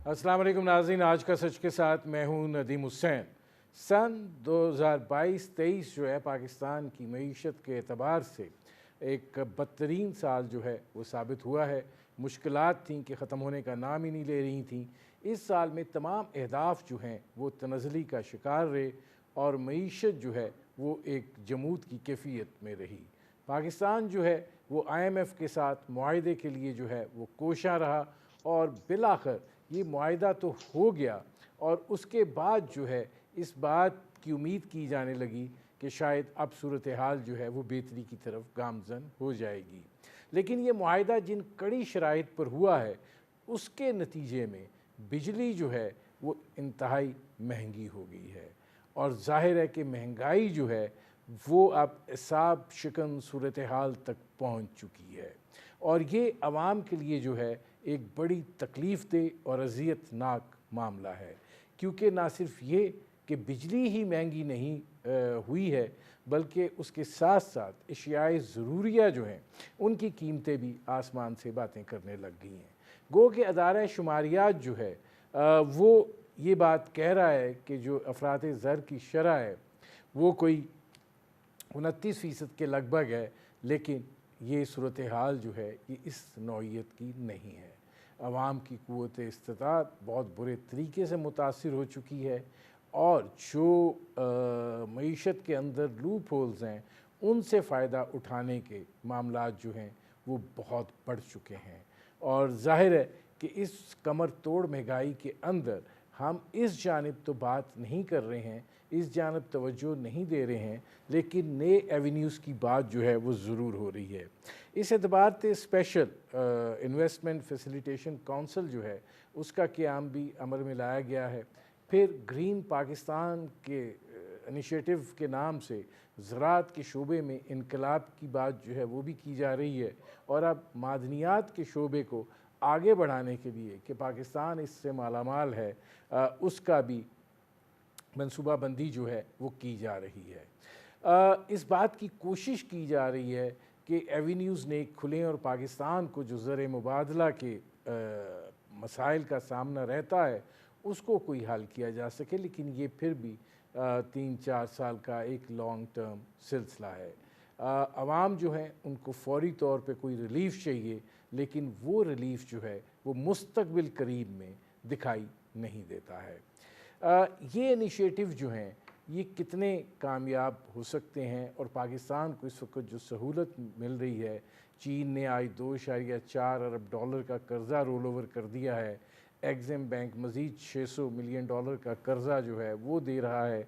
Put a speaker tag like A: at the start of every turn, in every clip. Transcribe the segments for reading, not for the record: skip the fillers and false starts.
A: अस्सलाम वालेकुम नाज़रीन, आज का सच के साथ मैं हूँ नदीम हुसैन। सन 2022-23 जो है पाकिस्तान की मईशत के एतबार से एक बदतरीन साल जो है वो साबित हुआ है। मुश्किलात थीं कि ख़त्म होने का नाम ही नहीं ले रही थीं। इस साल में तमाम अहदाफ जो हैं वो तनज़ली का शिकार रहे और मईशत जो है वो एक जमूद की कैफियत में रही। पाकिस्तान जो है वो IMF के साथ मुआहदे के लिए जो है वो कोशा रहा और बिलाखिर ये मुआहदा तो हो गया और उसके बाद जो है इस बात की उम्मीद की जाने लगी कि शायद अब सूरत हाल जो है वो बेहतरी की तरफ गामज़न हो जाएगी। लेकिन ये मुआहदा जिन कड़ी शराइत पर हुआ है उसके नतीजे में बिजली जो है वो इंतहाई महंगी हो गई है और ज़ाहिर है कि महंगाई जो है वो अब हिसाब शिकन सूरत हाल तक पहुँच चुकी है और ये आवाम के लिए जो है एक बड़ी तकलीफ़ दे और अज़ियतनाक मामला है, क्योंकि ना सिर्फ ये कि बिजली ही महंगी नहीं हुई है बल्कि उसके साथ साथ अशियाए ज़रूरिया जो हैं उनकी कीमतें भी आसमान से बातें करने लग गई हैं। गो कि अदारा शुमारियात जो है वो ये बात कह रहा है कि जो अफरात ज़र की शरह है वो कोई 29% के लगभग है, लेकिन ये सूरत हाल जो है ये इस नौइयत की नहीं है। आवाम की क़ुव्वत इस्तिताअत बहुत बुरे तरीके से मुतासिर हो चुकी है और जो मईशत के अंदर लूप होल्स हैं उनसे फ़ायदा उठाने के मामलात जो हैं वो बहुत बढ़ चुके हैं और ज़ाहिर है कि इस कमर तोड़ महंगाई के अंदर हम इस जानिब तो बात नहीं कर रहे हैं, इस जानिब तवज्जो नहीं दे रहे हैं, लेकिन नए एवेन्यूज़ की बात जो है वो ज़रूर हो रही है। इस एतबार से स्पेशल इन्वेस्टमेंट फैसिलिटेशन काउंसिल जो है उसका क़याम भी अमल में लाया गया है। फिर ग्रीन पाकिस्तान के इनिशिएटिव के नाम से ज़राअत के शोबे में इनकलाब की बात जो है वो भी की जा रही है और अब मादनियात के शोबे को आगे बढ़ाने के लिए कि पाकिस्तान इससे मालामाल है उसका भी मनसूबाबंदी जो है वो की जा रही है। इस बात की कोशिश की जा रही है कि एवेन्यूज़ ने खुलें और पाकिस्तान को जो ज़र मुबादला के मसाइल का सामना रहता है उसको कोई हल किया जा सके, लेकिन ये फिर भी 3-4 साल का एक लॉन्ग टर्म सिलसिला है। आवाम जो है उनको फ़ौरी तौर पे कोई रिलीफ़ चाहिए, लेकिन वो रिलीफ़ जो है वो मुस्तक़बिल करीब में दिखाई नहीं देता है। ये इनिशिएटिव जो हैं ये कितने कामयाब हो सकते हैं और पाकिस्तान को इस वक्त जो सहूलत मिल रही है, चीन ने आज $2.4 अरब का कर्ज़ा रोल ओवर कर दिया है, एग्जिम बैंक मज़ीद $600 मिलियन का कर्ज़ा जो है वो दे रहा है,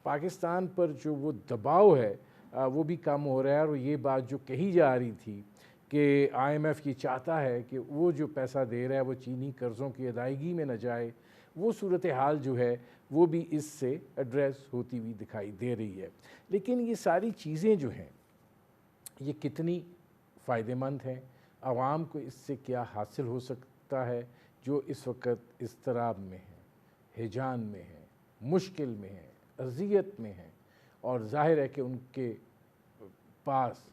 A: पाकिस्तान पर जो वो दबाव है वो भी कम हो रहा है और ये बात जो कही जा रही थी कि IMF ये चाहता है कि वो जो पैसा दे रहा है वो चीनी कर्ज़ों की अदायगी में न जाए, वो सूरत हाल जो है वो भी इससे एड्रेस होती हुई दिखाई दे रही है। लेकिन ये सारी चीज़ें जो हैं ये कितनी फ़ायदेमंद हैं, आवाम को इससे क्या हासिल हो सकता है जो इस वक्त इज़्तिराब में है, हिजान में है, मुश्किल में है, अज़ियत में है और ज़ाहिर है कि उनके पास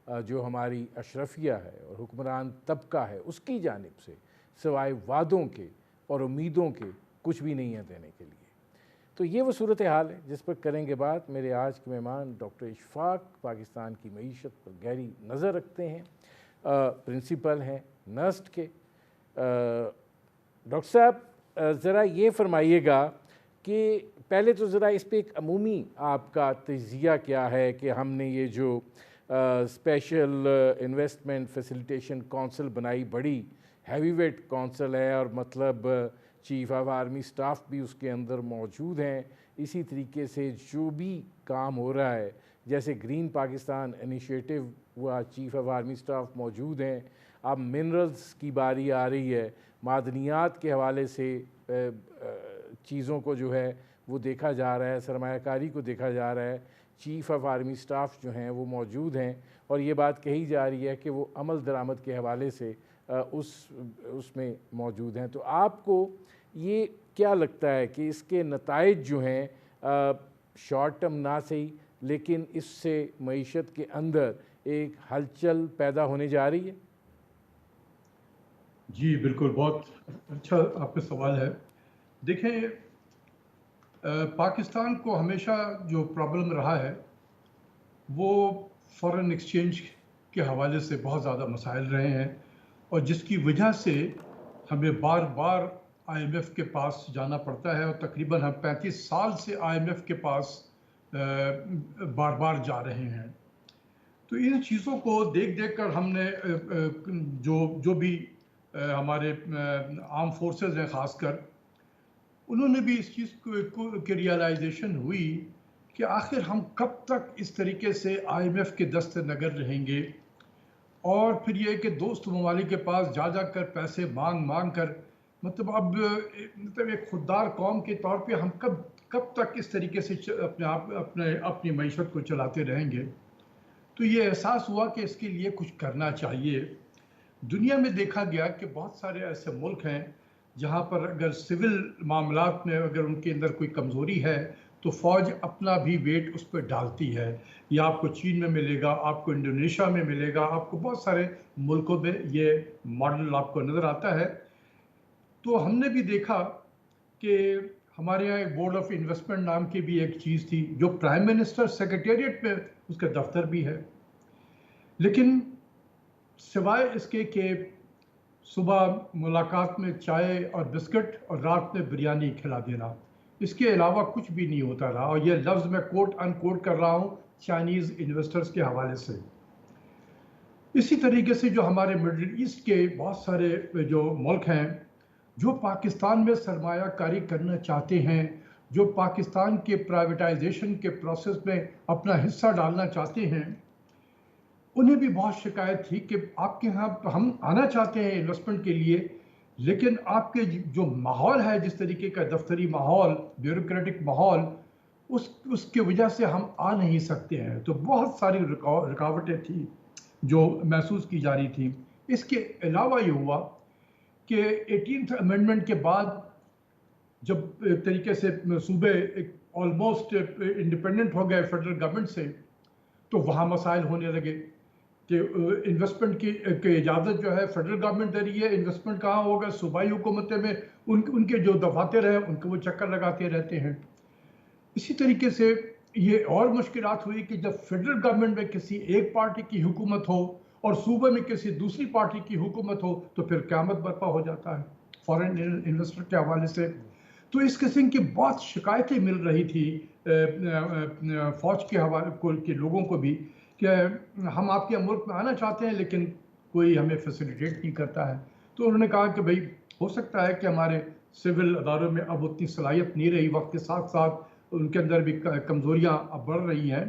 A: जो हमारी अशरफिया है और हुक्मरान तबका है उसकी जानिब से सिवाय वादों के और उम्मीदों के कुछ भी नहीं है देने के लिए। तो ये वो सूरत हाल है जिस पर करेंगे बात। मेरे आज के मेहमान डॉक्टर इशफाक पाकिस्तान की मईशत पर गहरी नज़र रखते हैं, प्रिंसिपल हैं नस्ट के। डॉक्टर साहब ज़रा ये फरमाइएगा कि पहले तो ज़रा इस पर एक अमूमी आपका तजिया क्या है कि हमने ये जो स्पेशल इन्वेस्टमेंट फैसिलिटेशन काउंसिल बनाई, बड़ी हैवीवेट काउंसिल है और मतलब चीफ ऑफ आर्मी स्टाफ भी उसके अंदर मौजूद हैं। इसी तरीके से जो भी काम हो रहा है, जैसे ग्रीन पाकिस्तान इनिशिएटिव हुआ, चीफ ऑफ आर्मी स्टाफ मौजूद हैं। अब मिनरल्स की बारी आ रही है, मादनियात के हवाले से चीज़ों को जो है वो देखा जा रहा है, सरमायाकारी को देखा जा रहा है। चीफ ऑफ आर्मी स्टाफ जो हैं वो मौजूद हैं और ये बात कही जा रही है कि वो अमल दरामद के हवाले से उसमें मौजूद हैं। तो आपको ये क्या लगता है कि इसके नताइज जो हैं शॉर्ट टर्म ना सही लेकिन इससे मईशत के अंदर एक हलचल पैदा होने जा रही है?
B: जी बिल्कुल, बहुत अच्छा आपका सवाल है। देखें, पाकिस्तान को हमेशा जो प्रॉब्लम रहा है वो फॉरेन एक्सचेंज के हवाले से बहुत ज़्यादा मसाइल रहे हैं, और जिसकी वजह से हमें बार बार आईएमएफ के पास जाना पड़ता है, और तकरीबन हम 35 साल से आईएमएफ के पास बार बार जा रहे हैं। तो इन चीज़ों को देख देख कर हमने जो जो भी हमारे आर्म फोर्सेस हैं ख़ासकर, उन्होंने भी इस चीज़ की रियलाइजेशन हुई कि आखिर हम कब तक इस तरीके से आईएमएफ के दस्ते नगर रहेंगे, और फिर ये कि दोस्त ममालिक के पास जा जा कर पैसे मांग मांग कर, मतलब अब मतलब एक खुददार कौम के तौर पे हम कब कब तक इस तरीके से अपनी मईशत को चलाते रहेंगे। तो ये एहसास हुआ कि इसके लिए कुछ करना चाहिए। दुनिया में देखा गया कि बहुत सारे ऐसे मुल्क हैं जहाँ पर अगर सिविल मामलात में अगर उनके अंदर कोई कमज़ोरी है तो फ़ौज अपना भी वेट उस पर डालती है। या आपको चीन में मिलेगा, आपको इंडोनेशिया में मिलेगा, आपको बहुत सारे मुल्कों में ये मॉडल आपको नज़र आता है। तो हमने भी देखा कि हमारे यहाँ एक बोर्ड ऑफ इन्वेस्टमेंट नाम की भी एक चीज़ थी, जो प्राइम मिनिस्टर सेक्रेटेरिएट में उसका दफ्तर भी है। लेकिन सिवाय इसके कि सुबह मुलाकात में चाय और बिस्किट और रात में बिरयानी खिला देना, इसके अलावा कुछ भी नहीं होता रहा। और ये लफ्ज़ मैं कोट अनकोट कर रहा हूँ चाइनीज़ इन्वेस्टर्स के हवाले से। इसी तरीके से जो हमारे मिडिल ईस्ट के बहुत सारे जो मुल्क हैं जो पाकिस्तान में सरमायाकारी करना चाहते हैं, जो पाकिस्तान के प्राइवेटाइजेशन के प्रोसेस में अपना हिस्सा डालना चाहते हैं, उन्हें भी बहुत शिकायत थी कि आपके यहाँ हम आना चाहते हैं इन्वेस्टमेंट के लिए, लेकिन आपके जो माहौल है, जिस तरीके का दफ्तरी माहौल, ब्यूरोक्रेटिक माहौल, उसके वजह से हम आ नहीं सकते हैं। तो बहुत सारी रुकावटें थी जो महसूस की जा रही थी। इसके अलावा ये हुआ कि 18th अमेंडमेंट के बाद जब एक तरीके से सूबे ऑलमोस्ट इंडिपेंडेंट हो गए फेडरल गवर्नमेंट से, तो वहाँ मसाइल होने लगे कि इन्वेस्टमेंट की इजाज़त जो है फेडरल गवर्नमेंट दे रही है, इन्वेस्टमेंट कहाँ होगा, सूबाई हुकूमतें में उनके जो दफातर हैं उनको वो चक्कर लगाते रहते हैं। इसी तरीके से ये और मुश्किलात हुई कि जब फेडरल गवर्नमेंट में किसी एक पार्टी की हुकूमत हो और सूबे में किसी दूसरी पार्टी की हुकूमत हो तो फिर क़यामत बर्पा हो जाता है फॉरेन इन्वेस्टर के हवाले से। तो इस किस्म की बहुत शिकायतें मिल रही थी फ़ौज के हवाले के लोगों को भी कि हम आपके मुल्क में आना चाहते हैं लेकिन कोई हमें फैसिलिटेट नहीं करता है। तो उन्होंने कहा कि भाई हो सकता है कि हमारे सिविल अदारों में अब उतनी सलाहियत नहीं रही, वक्त के साथ साथ उनके अंदर भी कमज़ोरियाँ अब बढ़ रही हैं,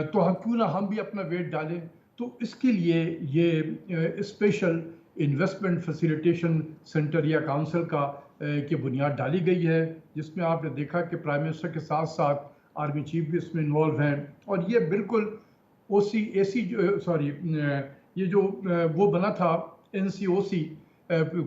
B: तो हम क्यों ना हम भी अपना वेट डालें। तो इसके लिए ये स्पेशल इन्वेस्टमेंट फैसिलिटेशन सेंटर या काउंसिल का की बुनियाद डाली गई है, जिसमें आपने देखा कि प्राइम मिनिस्टर के साथ साथ आर्मी चीफ भी इसमें इन्वॉल्व हैं। और ये बिल्कुल OCAC सॉरी ये जो वो बना था NCOC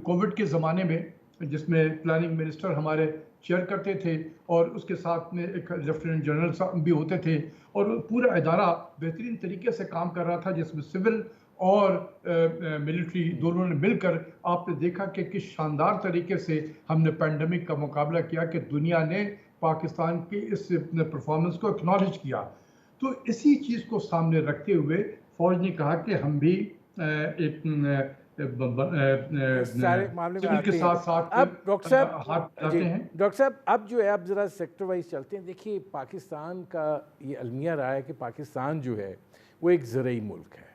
B: कोविड के ज़माने में, जिसमें प्लानिंग मिनिस्टर हमारे चेयर करते थे और उसके साथ में एक लेफ्टिनेंट जनरल साहब भी होते थे, और पूरा इदारा बेहतरीन तरीके से काम कर रहा था, जिसमें सिविल और मिलिट्री दोनों ने मिलकर आपने देखा कि किस शानदार तरीके से हमने पैंडमिक का मुकाबला किया कि दुनिया ने पाकिस्तान की इस परफॉर्मेंस को एक्नॉलेज किया। तो इसी चीज़ को सामने रखते हुए फौज ने कहा कि हम भी एक
A: इस सारे मामले में
B: सिविल के
A: आते हैं।
B: साथ साथ
A: अब डॉक्टर साहब
B: हाथ
A: जी,
B: मिलाते हैं।
A: डॉक्टर साहब अब जो है आप ज़रा सेक्टर वाइज चलते हैं। देखिए पाकिस्तान का ये अलमिया रहा है कि पाकिस्तान जो है वो एक ज़रूरी मुल्क है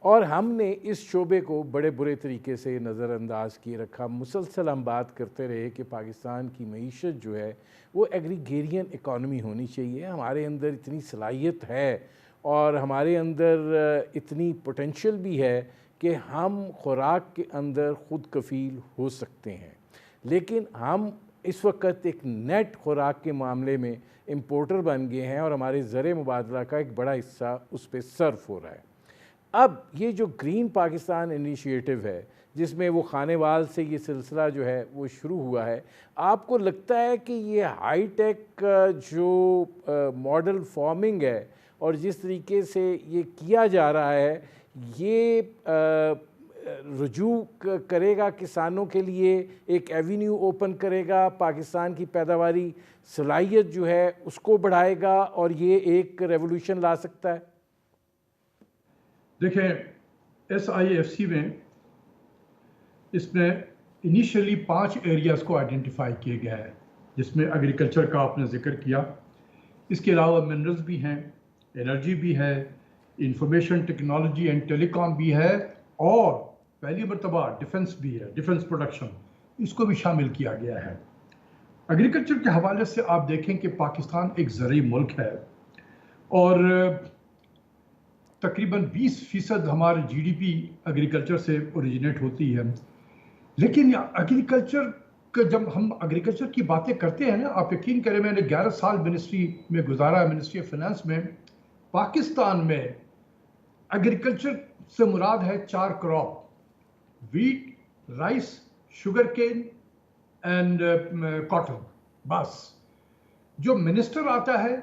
A: और हमने इस शोबे को बड़े बुरे तरीके से नज़रअंदाज किए रखा। मुसलसल हम बात करते रहे कि पाकिस्तान की मईशत जो है वो एग्रीगेरियन इकॉनमी होनी चाहिए, हमारे अंदर इतनी सलाहियत है और हमारे अंदर इतनी पोटेंशियल भी है कि हम खुराक के अंदर ख़ुद कफ़ील हो सकते हैं, लेकिन हम इस वक्त एक नेट खुराक के मामले में इम्पोर्टर बन गए हैं और हमारे ज़र मुबादला का एक बड़ा हिस्सा उस पर सर्फ हो रहा है। अब ये जो ग्रीन पाकिस्तान इनिशिएटिव है जिसमें वो खानेवाल से ये सिलसिला जो है वो शुरू हुआ है, आपको लगता है कि ये हाई टेक जो मॉडल फॉर्मिंग है और जिस तरीके से ये किया जा रहा है ये رجوع کرے گا کسانوں کے لیے، ایک ایونیو اوپن کرے گا، پاکستان کی پیداواری صلاحیت جو ہے اس کو بڑھائے گا اور یہ ایک ریولوشن لا سکتا ہے؟
B: دیکھیں SIFC میں اس میں انیشلی 5 ایریاز کو آئیڈینٹیفائی کیے گیا ہے، جس میں ایگریکلچر کا آپ نے ذکر کیا، اس کے علاوہ منرلز بھی ہیں، انرجی بھی ہے، انفارمیشن ٹیکنالوجی اینڈ ٹیلی کام بھی ہے، اور پہلی مرتبہ ڈیفنس بھی ہے، ڈیفنس پروڈکشن، اس کو بھی شامل کیا گیا ہے۔ ایگریکلچر کے حوالے سے آپ دیکھیں کہ پاکستان ایک زرعی ملک ہے اور تقریباً 20% ہمارے GDP ایگریکلچر سے اوریجنیٹ ہوتی ہے۔ لیکن ایگریکلچر کا جب ہم ایگریکلچر کی باتیں کرتے ہیں نا، آپ یقین کریں میں نے 11 سال منسٹری میں گزارا ہے، منسٹری آف فائنانس میں۔ پاکستان میں ایگریکلچر سے مراد ہے 4 crop: wheat, rice, sugarcane and cotton. بس جو منسٹر آتا ہے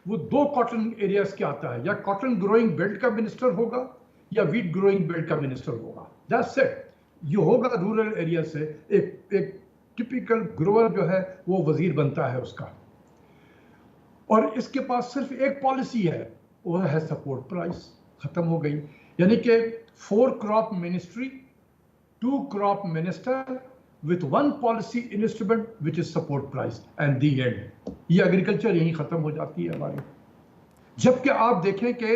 B: وہ 2 کاٹن ایریاز کے آتا ہے، یا کاٹن گروئنگ بیلٹ کا منسٹر ہوگا یا ویٹ گروئنگ بیلٹ کا منسٹر ہوگا۔ That's it. یہ ہوگا رورل ایریا سے، ایک ٹپیکل گروور جو ہے وہ وزیر بنتا ہے اس کا، اور اس کے پاس صرف ایک پالیسی ہے، وہ ہے سپورٹ پرائس۔ ختم ہو گئی۔ یعنی کہ 4 crop ministry, 2 crop minister with 1 policy instrument which is support price and the end۔ یہ ایگریکلچر یہیں ختم ہو جاتی ہے ہماری۔ جبکہ آپ دیکھیں کہ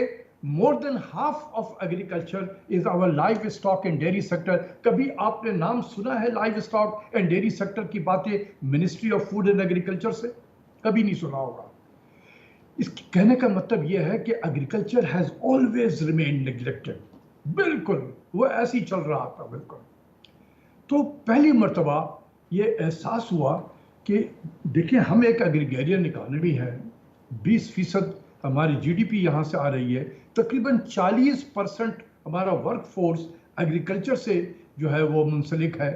B: more than half of agriculture is our livestock and dairy sector۔ کبھی آپ نے نام سنا ہے live stock and dairy sector کی باتیں ministry of food and agriculture سے؟ کبھی نہیں سنا ہوگا۔ اس کہنے کا مطلب یہ ہے کہ agriculture has always remained neglected. بالکل وہ ایسے ہی چل رہا تھا، بالکل۔ تو پہلی مرتبہ یہ احساس ہوا کہ دیکھیں ہم ایک ایگریگیرین اکانومی ہے، 20% ہماری GDP یہاں سے آ رہی ہے، تقریباً 40% ہمارا ورک فورس ایگریکلچر سے جو ہے وہ منسلک ہے۔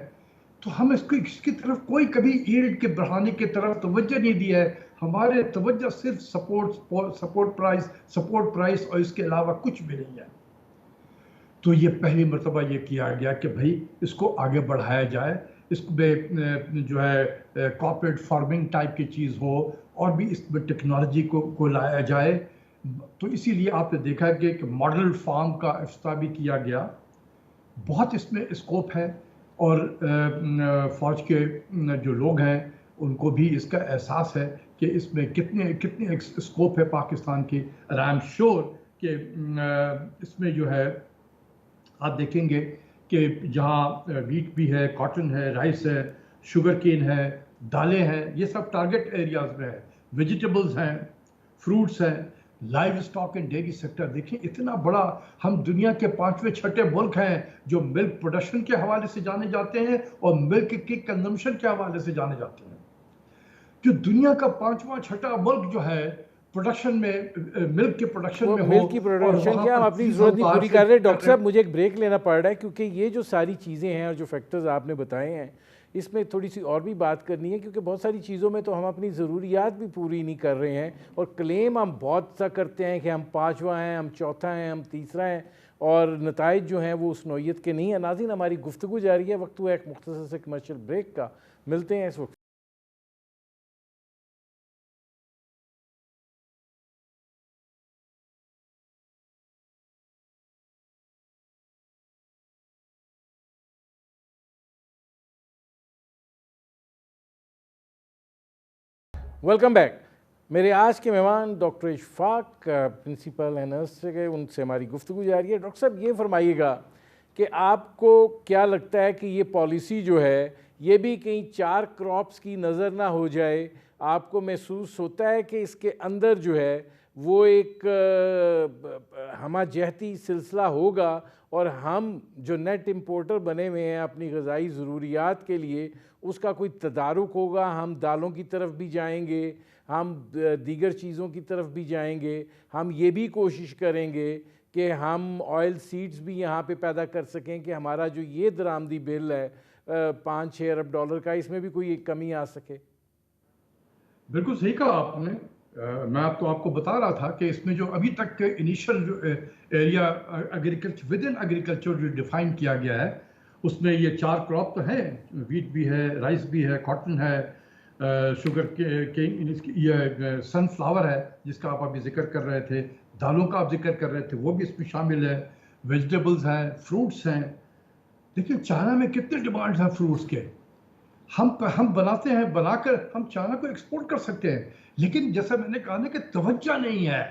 B: تو ہم اس کی طرف کوئی کبھی ایلڈ کے بڑھانے کی طرف توجہ نہیں دی ہے۔ ہمارے توجہ صرف سپورٹ پرائس اور اس کے علاوہ کچھ بھی نہیں ہے۔ تو یہ پہلی مرتبہ یہ کیا گیا کہ بھائی اس کو آگے بڑھایا جائے، اس میں جو ہے کارپوریٹ فارمنگ ٹائپ کی چیز ہو، اور بھی اس میں ٹیکنالوجی کو لایا جائے۔ تو اسی لیے آپ نے دیکھا کہ ایک ماڈل فارم کا افتتاح بھی کیا گیا۔ بہت اس میں اسکوپ ہے، اور فوج کے جو لوگ ہیں ان کو بھی اس کا احساس ہے کہ اس میں کتنے اسکوپ ہے پاکستان کی۔ اور آئی ایم شیور کہ اس میں جو ہے آپ دیکھیں گے کہ جہاں ویٹ بھی ہے، کاٹن ہے، رائس ہے، شوگر کین ہے، دالیں ہیں، یہ سب ٹارگٹ ایریاز میں ہے۔ ویجیٹیبلز ہیں، فروٹس ہیں، live stock and dairy sector. دیکھیں اتنا بڑا، ہم دنیا کے 5ویں 6ٹھے ملک ہیں جو ملک پروڈکشن کے حوالے سے جانے جاتے ہیں اور ملک کی کنزمپشن کے حوالے سے جانے جاتے ہیں۔ جو دنیا کا 5واں 6ٹھا ملک جو ہے پروڈکشن میں، ملک کے پروڈکشن میں ہو،
A: ملک کی پروڈکشن کیا ہم اپنی ضرورت نہیں پوری کر رہے۔ ڈاکٹر صاحب مجھے ایک بریک لینا پڑ رہا ہے، کیونکہ یہ جو ساری چیزیں ہیں اور جو فیکٹرز آپ نے بتائے ہیں اس میں تھوڑی سی اور بھی بات کرنی ہے، کیونکہ بہت ساری چیزوں میں تو ہم اپنی ضروریات بھی پوری نہیں کر رہے ہیں، اور کلیم ہم بہت سا کرتے ہیں کہ ہم 5واں ہیں، ہم 4تھا ہیں، ہم 3را ہیں، اور نتائج جو ہیں وہ اس نوعیت کے نہیں ہیں۔ ناظرین ہماری گفتگو جاری ہے، وقت ہوا ایک مختصر سے کمرشل بریک کا، ملتے ہیں اس وقت۔ Welcome back. میرے آج کے مہمان ڈاکٹر اشفاق پرنسپل ہیں نرسری کے، ان سے ہماری گفتگو جاری ہے۔ ڈاکٹر صاحب یہ فرمائیے گا کہ آپ کو کیا لگتا ہے کہ یہ پالیسی جو ہے یہ بھی کہیں 4 کراپس کی نظر نہ ہو جائے؟ آپ کو محسوس ہوتا ہے کہ اس کے اندر جو ہے وہ ایک ہمہ جہتی سلسلہ ہوگا، اور ہم جو نیٹ امپورٹر بنے ہوئے ہیں اپنی غذائی ضروریات کے لیے اس کا کوئی تدارک ہوگا؟ ہم دالوں کی طرف بھی جائیں گے، ہم دیگر چیزوں کی طرف بھی جائیں گے، ہم یہ بھی کوشش کریں گے کہ ہم آئل سیڈز بھی یہاں پہ پیدا کر سکیں کہ ہمارا جو یہ درآمدی بل ہے 5-6 ارب ڈالر کا، اس میں بھی کوئی ایک کمی آ سکے۔
B: بالکل صحیح کہا آپ نے۔ मैं आपको बता रहा था कि इसमें जो अभी तक के इनिशियल जो area agriculture with in agriculture जो डिफाइन किया गया है, उसमें ये 4 क्रॉप तो हैं, वीट भी है, राइस भी है, कॉटन है, शुगर केन, ये सनफ्लावर है जिसका आप अभी जिक्र कर रहे थे, दालों का आप जिक्र कर रहे थे, वो भी इसमें शामिल है, वेजिटेबल्स हैं, फ्रूट्स हैं। देखिए चाइना में कितने डिमांड है फ्रूट्स के, हम बनाते हैं, बनाकर हम चाइना को एक्सपोर्ट कर सकते हैं, लेकिन जैसा मैंने कहा ना कि तवज्जो नहीं है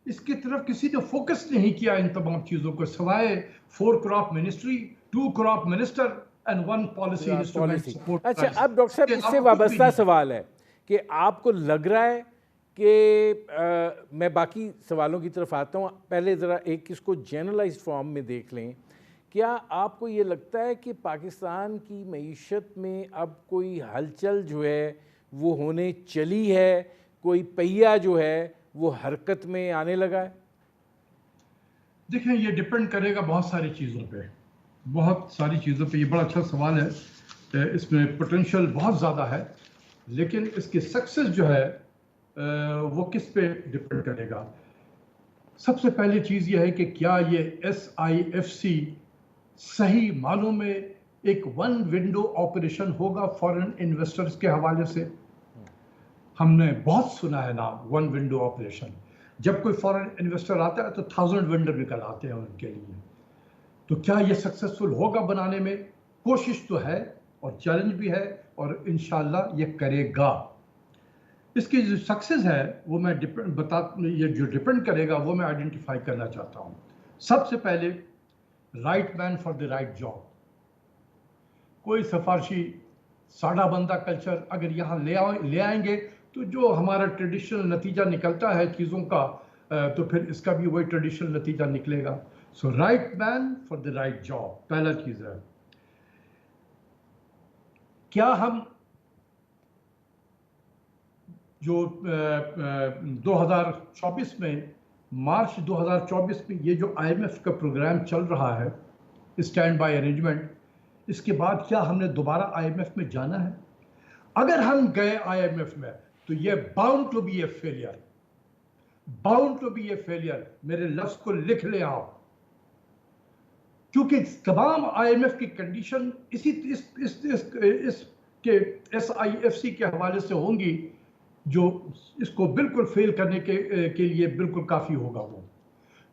B: इसकी तरफ, किसी ने फोकस नहीं किया इन तमाम चीज़ों को, सवाए 4 crop ministry, 2 crop minister and 1 policy instrument support.
A: अच्छा, अब डॉक्टर साहब इससे वाबस्ता सवाल है कि आपको लग रहा है कि मैं बाकी सवालों की तरफ आता हूँ, पहले ज़रा एक इसको जनरलाइज्ड फॉर्म में देख लें। क्या आपको ये लगता है कि पाकिस्तान की मईशत में अब कोई हलचल जो है वो होने चली है, कोई पहिया जो है वो हरकत में आने लगा है?
B: देखें, ये डिपेंड करेगा बहुत सारी चीज़ों पे, बहुत सारी चीज़ों पे। ये बड़ा अच्छा सवाल है, इसमें पोटेंशियल बहुत ज़्यादा है, लेकिन इसकी सक्सेस जो है वो किस पे डिपेंड करेगा। सबसे पहली चीज़ ये है कि क्या ये SIFC सही मानों में एक 1 विंडो ऑपरेशन होगा फॉरेन इन्वेस्टर्स के हवाले से। हमने बहुत सुना है नाम 1 विंडो ऑपरेशन। जब कोई फॉरेन इन्वेस्टर आता है तो 1000 विंडो निकल आते हैं उनके लिए। तो क्या ये सक्सेसफुल होगा बनाने में? कोशिश तो है और चैलेंज भी है, और इंशाल्लाह ये करेगा। इसकी जो सक्सेस है वो मैं ये जो डिपेंड करेगा वो मैं आइडेंटिफाई करना चाहता हूँ। सबसे पहले right man for the right job. कोई सिफारशी साड़ा बंदा कल्चर अगर यहाँ ले आएंगे तो जो हमारा ट्रेडिशनल नतीजा निकलता है चीज़ों का, तो फिर इसका भी वही ट्रेडिशनल नतीजा निकलेगा। So right man for the right job पहला चीज़ है। क्या हम जो 2024 में, मार्च 2024 में ये जो IMF का प्रोग्राम चल रहा है, स्टैंड बाय अरेंजमेंट, इसके बाद क्या हमने दोबारा IMF में जाना है? अगर हम गए IMF में तो ये bound to be a failure, bound to be a failure. मेरे लफ्ज को लिख ले आओ, क्योंकि तमाम IMF की कंडीशन इसके SIFC के हवाले से होंगी, जो इसको बिल्कुल फेल करने के लिए बिल्कुल काफ़ी होगा वो।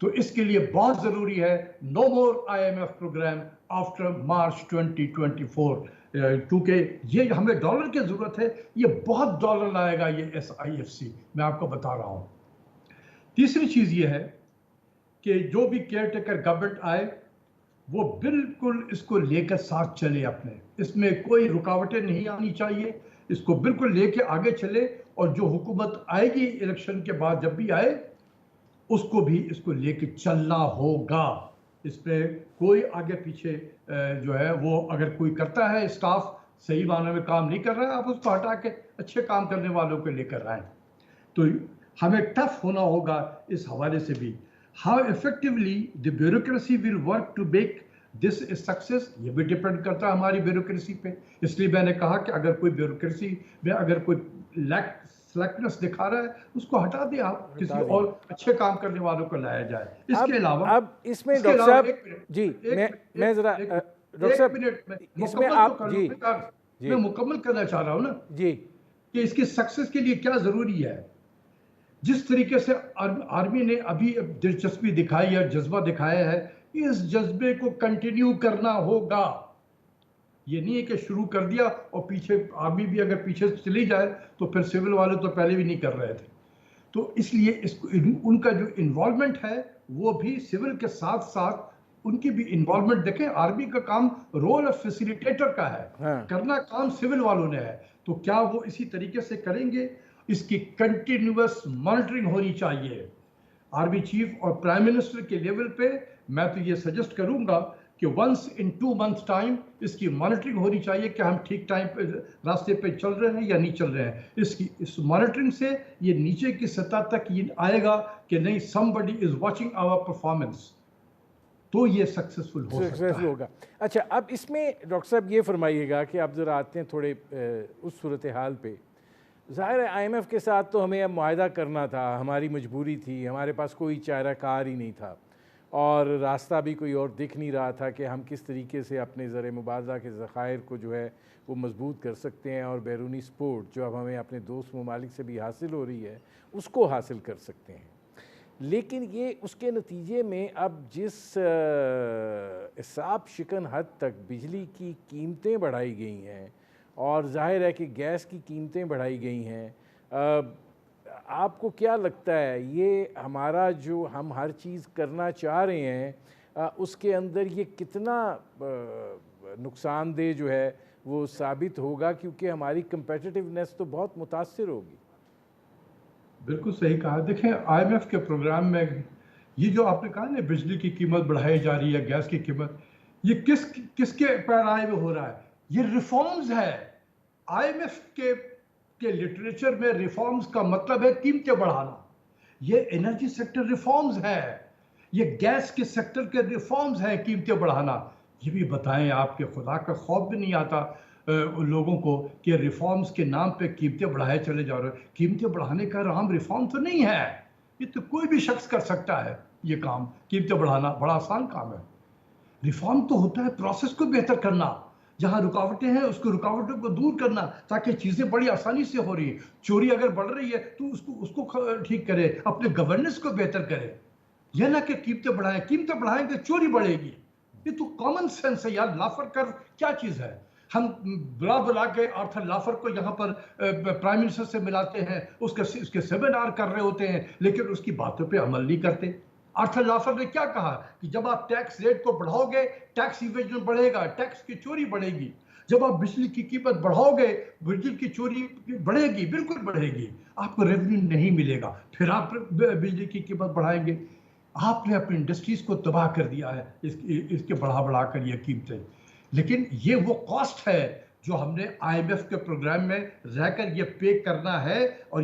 B: तो इसके लिए बहुत ज़रूरी है नो मोर IMF प्रोग्राम आफ्टर मार्च 2024, क्योंकि ये हमें डॉलर की ज़रूरत है, ये बहुत डॉलर लाएगा ये SIFC, मैं आपको बता रहा हूँ। तीसरी चीज़ ये है कि जो भी केयर टेकर गवर्नमेंट आए वो बिल्कुल इसको लेकर साथ चले अपने, इसमें कोई रुकावटें नहीं आनी चाहिए, इसको बिल्कुल लेके आगे चले, और जो हुकूमत आएगी इलेक्शन के बाद जब भी आए उसको भी इसको लेके चलना होगा। इसमें कोई आगे पीछे जो है वो अगर कोई करता है, स्टाफ सही मायने में काम नहीं कर रहा है, आप उसको हटा के अच्छे काम करने वालों को लेकर आए। तो हमें टफ होना होगा इस हवाले से भी। How effectively the bureaucracy will work to make this is success, ये भी डिपेंड करता है हमारी ब्यूरोक्रेसी पे। इसलिए मैंने कहा कि अगर कोई ब्यूरोक्रेसी में अगर कोई स्लैकनेस दिखा रहा है उसको हटा दें, आप किसी और अच्छे काम करने वालों को लाया जाए। इसके अलावा
A: अब इसमें डॉक्टर साहब जी, मैं जरा डॉक्टर साहब इसमें आप जी
B: मैं मुकम्मल करना चाह रहा हूँ ना
A: जी,
B: कि इसकी सक्सेस के लिए क्या जरूरी है। जिस तरीके से आर्मी ने अभी दिलचस्पी दिखाई है, जज्बा दिखाया है, इस जज्बे को कंटिन्यू करना होगा। ये नहीं है कि शुरू कर दिया और पीछे आर्मी भी अगर पीछे चली जाए तो फिर सिविल वाले तो पहले भी नहीं कर रहे थे। तो इसलिए इसको उनका जो इन्वॉल्वमेंट है वो भी सिविल के साथ साथ उनकी भी इन्वॉल्वमेंट देखें। आर्मी का काम रोल ऑफ फैसिलिटेटर का है, करना काम सिविल वालों ने है, तो क्या वो इसी तरीके से करेंगे? इसकी कंटिन्यूअस मॉनिटरिंग होनी चाहिए आर्मी चीफ और प्राइम मिनिस्टर के लेवल पे। मैं तो ये सजेस्ट करूंगा कि वंस इन 2 मंथ टाइम इसकी मॉनिटरिंग होनी चाहिए कि हम ठीक टाइम पे रास्ते पे चल रहे हैं या नहीं चल रहे हैं। इस मॉनिटरिंग से ये नीचे की सतह तक ये आएगा कि नहीं, somebody is watching our performance, तो ये सक्सेसफुल
A: होगा। अच्छा, अब इसमें डॉक्टर साहब ये फरमाइएगा कि आप ज़रा आते हैं थोड़े उस सूरत हाल पे। ظاہر ہے IMF کے ساتھ تو ہمیں اب معاہدہ کرنا تھا، ہماری مجبوری تھی، ہمارے پاس کوئی چارہ کار ہی نہیں تھا اور راستہ بھی کوئی اور دکھ نہیں رہا تھا کہ ہم کس طریقے سے اپنے زر مبادلہ کے ذخائر کو جو ہے وہ مضبوط کر سکتے ہیں اور بیرونی سپورٹ جو اب ہمیں اپنے دوست ممالک سے بھی حاصل ہو رہی ہے اس کو حاصل کر سکتے ہیں۔ لیکن یہ اس کے نتیجے میں اب جس حساب شکن حد تک بجلی کی قیمتیں بڑھائی گئی ہیں اور ظاہر ہے کہ گیس کی قیمتیں بڑھائی گئی ہیں، آپ کو کیا لگتا ہے یہ ہمارا جو ہم ہر چیز کرنا چاہ رہے ہیں اس کے اندر یہ کتنا نقصان دہ جو ہے وہ ثابت ہوگا، کیونکہ ہماری کمپیٹیٹیونیس تو بہت متاثر ہوگی؟
B: بالکل صحیح کہا۔ دیکھیں IMF کے پروگرام میں یہ جو آپ نے کہا نا بجلی کی قیمت بڑھائی جا رہی ہے، گیس کی قیمت، یہ کس کے پیرائے میں ہو رہا ہے؟ یہ ریفارمز ہے۔ IMF کے لٹریچر میں ریفارمز کا مطلب ہے قیمتیں بڑھانا۔ یہ انرجی سیکٹر ریفارمز ہے، یہ گیس کے سیکٹر کے ریفارمز ہیں، قیمتیں بڑھانا۔ یہ بھی بتائیں آپ کے خدا کا خوف بھی نہیں آتا لوگوں کو کہ ریفارمز کے نام پہ قیمتیں بڑھائے چلے جا رہے ہیں۔ قیمتیں بڑھانے کا رام ریفارم تو نہیں ہے، یہ تو کوئی بھی شخص کر سکتا ہے۔ یہ کام قیمتیں بڑھانا بڑا آسان کام ہے۔ ریفارم تو ہوتا ہے پروسیس کو بہتر کرنا، جہاں رکاوٹیں ہیں اس کو رکاوٹوں کو دور کرنا تاکہ چیزیں بڑی آسانی سے ہو رہی ہیں۔ چوری اگر بڑھ رہی ہے تو اس کو ٹھیک کرے، اپنے گورننس کو بہتر کرے، یہ نہ کہ قیمتیں بڑھائیں گے چوری بڑھے گی۔ یہ تو کامن سینس ہے یار۔ لافر کر کیا چیز ہے؟ ہم بلا کے آرتھر لافر کو یہاں پر پرائم منسٹر سے ملاتے ہیں، اس کے سیمینار کر رہے ہوتے ہیں، لیکن اس کی باتوں پہ عمل نہیں کرتے۔ آرتھر لافر نے کیا کہا کہ جب آپ ٹیکس ریٹ کو بڑھاؤ گے ٹیکس ایویژن بڑھے گا، ٹیکس کی چوری بڑھے گی۔ جب آپ بجلی کی قیمت بڑھاؤ گے بجلی کی چوری بڑھے گی، بالکل بڑھے گی، آپ کو ریونیو نہیں ملے گا، پھر آپ بجلی کی قیمت بڑھائیں گے۔ آپ نے اپنی انڈسٹریز کو تباہ کر دیا ہے اس کے بڑھا کر یہ قیمتیں۔ لیکن یہ وہ کاسٹ ہے جو ہم نے IMF کے پروگرام میں رہ کر یہ پے کرنا ہے، اور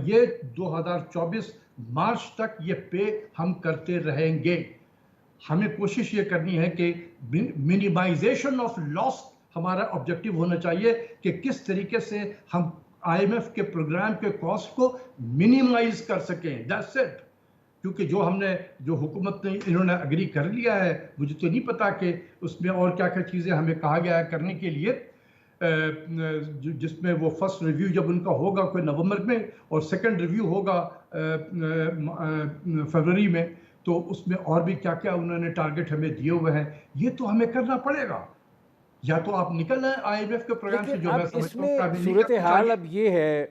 B: یہ 2024 مارچ تک یہ پے ہم کرتے رہیں گے۔ ہمیں کوشش یہ کرنی ہے کہ منیمائزیشن آف لاس ہمارا آبجیکٹیو ہونا چاہیے کہ کس طریقے سے ہم IMF کے پروگرام کے کاسٹ کو منیمائز کر سکیں۔ That's it. کیونکہ جو حکومت نے انہوں نے اگری کر لیا ہے، مجھے تو نہیں پتا کہ اس میں اور کیا کیا چیزیں ہمیں کہا گیا ہے کرنے کے لیے، جس میں وہ فرسٹ ریویو جب ان کا ہوگا کوئی نومبر میں اور سیکنڈ ریویو ہوگا فروری میں، تو اس میں اور بھی کیا کیا انہوں نے ٹارگٹ ہمیں دیے ہوئے ہیں، یہ تو ہمیں کرنا پڑے گا۔ یا تو آپ نکل آئیں IMF کے پروگرام سے، جو میں سمجھتا ہوں
A: اس میں صورتحال اب یہ ہے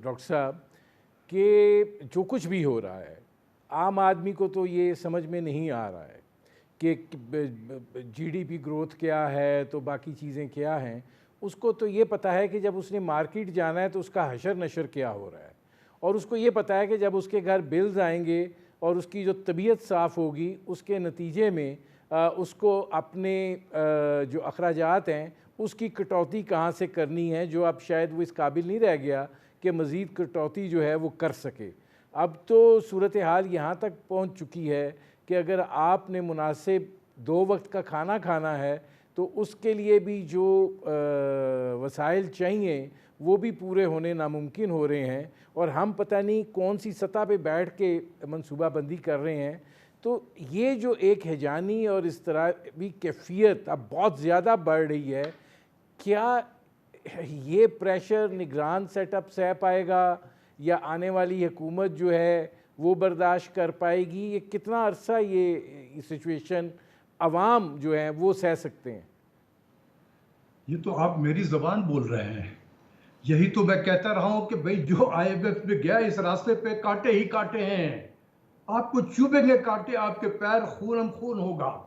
A: ڈاکٹر صاحب کہ جو کچھ بھی ہو رہا ہے عام آدمی کو تو یہ سمجھ میں نہیں آ رہا ہے کہ GDP گروتھ کیا ہے تو باقی چیزیں کیا ہیں۔ اس کو تو یہ پتہ ہے کہ جب اس نے مارکیٹ جانا ہے تو اس کا حشر نشر کیا ہو رہا ہے، اور اس کو یہ پتہ ہے کہ جب اس کے گھر بلز آئیں گے اور اس کی جو طبیعت صاف ہوگی اس کے نتیجے میں اس کو اپنے جو اخراجات ہیں اس کی کٹوتی کہاں سے کرنی ہے، جو اب شاید وہ اس قابل نہیں رہ گیا کہ مزید کٹوتی جو ہے وہ کر سکے۔ اب تو صورتحال یہاں تک پہنچ چکی ہے کہ اگر آپ نے مناسب 2 وقت کا کھانا کھانا ہے تو اس کے لیے بھی جو وسائل چاہیے وہ بھی پورے ہونے ناممکن ہو رہے ہیں، اور ہم پتہ نہیں کون سی سطح پہ بیٹھ کے منصوبہ بندی کر رہے ہیں۔ تو یہ جو ایک ہیجانی اور اس طرح بھی کیفیت اب بہت زیادہ بڑھ رہی ہے، کیا یہ پریشر نگران سیٹ اپ سہ پائے گا یا آنے والی حکومت جو ہے وہ برداشت کر پائے گی؟ یہ کتنا عرصہ یہ سچویشن عوام جو ہیں وہ سہ سکتے ہیں؟
B: یہ تو آپ میری زبان بول رہے ہیں، یہی تو میں کہتا رہا ہوں کہ بھئی جو IMF میں گیا اس راستے پہ کانٹے ہی کانٹے ہیں، آپ کو چوبیں گے کانٹے، آپ کے پیر خونم خون ہوگا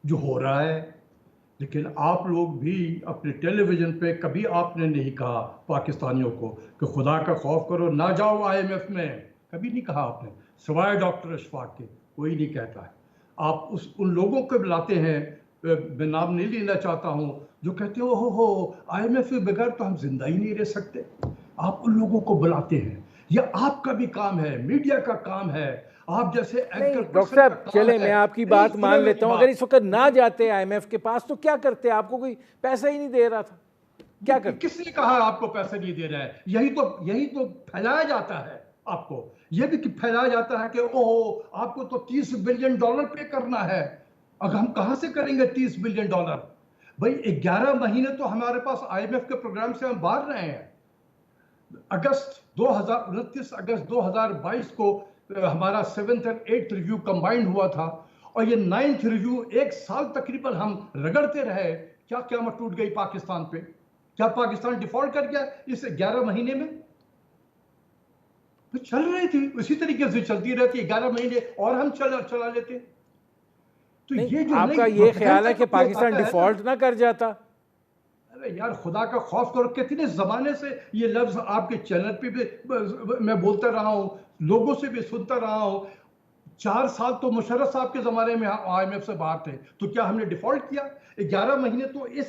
B: جو ہو رہا ہے۔ لیکن آپ لوگ بھی اپنے ٹیلی ویژن پہ کبھی آپ نے نہیں کہا پاکستانیوں کو کہ خدا کا خوف کرو نہ جاؤ IMF میں، کبھی نہیں کہا آپ نے، سوائے ڈاکٹر اشفاق کے کوئی نہیں کہتا ہے۔ آپ ان لوگوں کو بلاتے ہیں، میں نام نہیں لینا چاہتا ہوں، جو کہتے ہو IMF کے بغیر تو ہم زندہ ہی نہیں رہ سکتے۔ آپ ان لوگوں کو بلاتے ہیں، یہ آپ کا بھی کام ہے، میڈیا کا کام ہے، آپ جیسے
A: ڈاکٹر صاحب چلیں میں آپ کی بات مان لیتا ہوں، اگر اس وقت نہ جاتے IMF کے پاس تو کیا کرتے؟ آپ کو کوئی پیسہ ہی نہیں دے رہا تھا۔ کیا کرتے؟
B: کس نے کہا آپ کو پیسے نہیں دے رہا ہے؟ یہی تو پھیلایا جاتا ہے آپ کو، یہ بھی پھیلایا جاتا ہے کہ اوہ آپ کو تو $30 بلین پے کرنا ہے۔ اب ہم کہاں سے کریں گے $30 بلین؟ بھائی 11 مہینے تو ہمارے پاس IMF کے پروگرام سے ہم باہر رہے ہیں۔ اگست 2022 کو ہمارا 7th اور 8th ریویو کمبائنڈ ہوا تھا، اور یہ 9th ریویو ایک سال تقریباً ہم رگڑتے رہے۔ کیا قیامت ٹوٹ گئی پاکستان پہ؟ کیا پاکستان ڈیفالٹ کر گیا اس 11 مہینے میں؟ چل رہی تھی اسی طریقے سے چلتی رہتی 11 مہینے اور ہم چلا لیتے۔ تو یہ جو
A: آپ کا یہ خیال ہے کہ پاکستان ڈیفالٹ نہ کر جاتا؟
B: ارے یار خدا کا خوف کرو، کتنے زمانے سے یہ لفظ آپ کے چینل پہ بھی میں بولتا رہا ہوں، لوگوں سے بھی سنتا رہا ہوں۔ 4 سال تو مشرف صاحب کے زمانے میں IMF سے باہر تھے، تو کیا ہم نے ڈیفالٹ کیا؟ 11 مہینے تو اس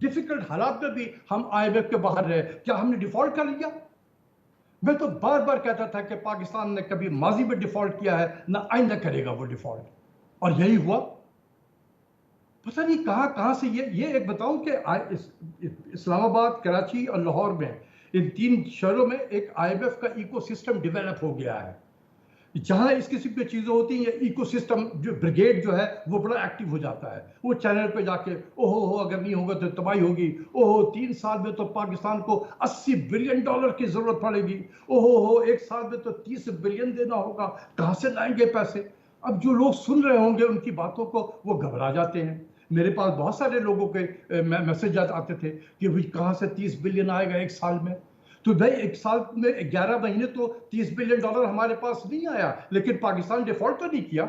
B: ڈیفیکلٹ حالات میں بھی ہم IMF کے باہر رہے، کیا ہم نے ڈیفالٹ کر لیا؟ میں تو بار بار کہتا تھا کہ پاکستان نے کبھی ماضی میں ڈیفالٹ کیا ہے، نہ آئندہ کرے گا وہ ڈیفالٹ، اور یہی ہوا۔ پتہ نہیں کہاں سے یہ ایک بتاؤں کہ اسلام آباد، کراچی اور لاہور میں ان 3 شہروں میں ایک IMF کا ایکو سسٹم ڈیولپ ہو گیا ہے، جہاں اس قسم کی چیزیں ہوتی ہیں۔ یہ ایکو سسٹم جو بریگیڈ جو ہے وہ بڑا ایکٹیو ہو جاتا ہے، وہ چینل پہ جا کے اوہو اگر نہیں ہوگا تو تباہی ہوگی، اوہو 3 سال میں تو پاکستان کو $80 بلین کی ضرورت پڑے گی، اوہو 1 سال میں تو 30 بلین دینا ہوگا، کہاں سے لائیں گے پیسے؟ اب جو لوگ سن رہے ہوں گے ان کی باتوں کو وہ گھبرا جاتے ہیں۔ میرے پاس بہت سارے لوگوں کے میسیجات آتے تھے کہ کہاں سے 30 بلین آئے گا 1 سال میں؟ تو بھائی 1 سال میں 11 مہینے تو $30 بلین ہمارے پاس نہیں آیا، لیکن پاکستان ڈیفالٹ تو نہیں کیا۔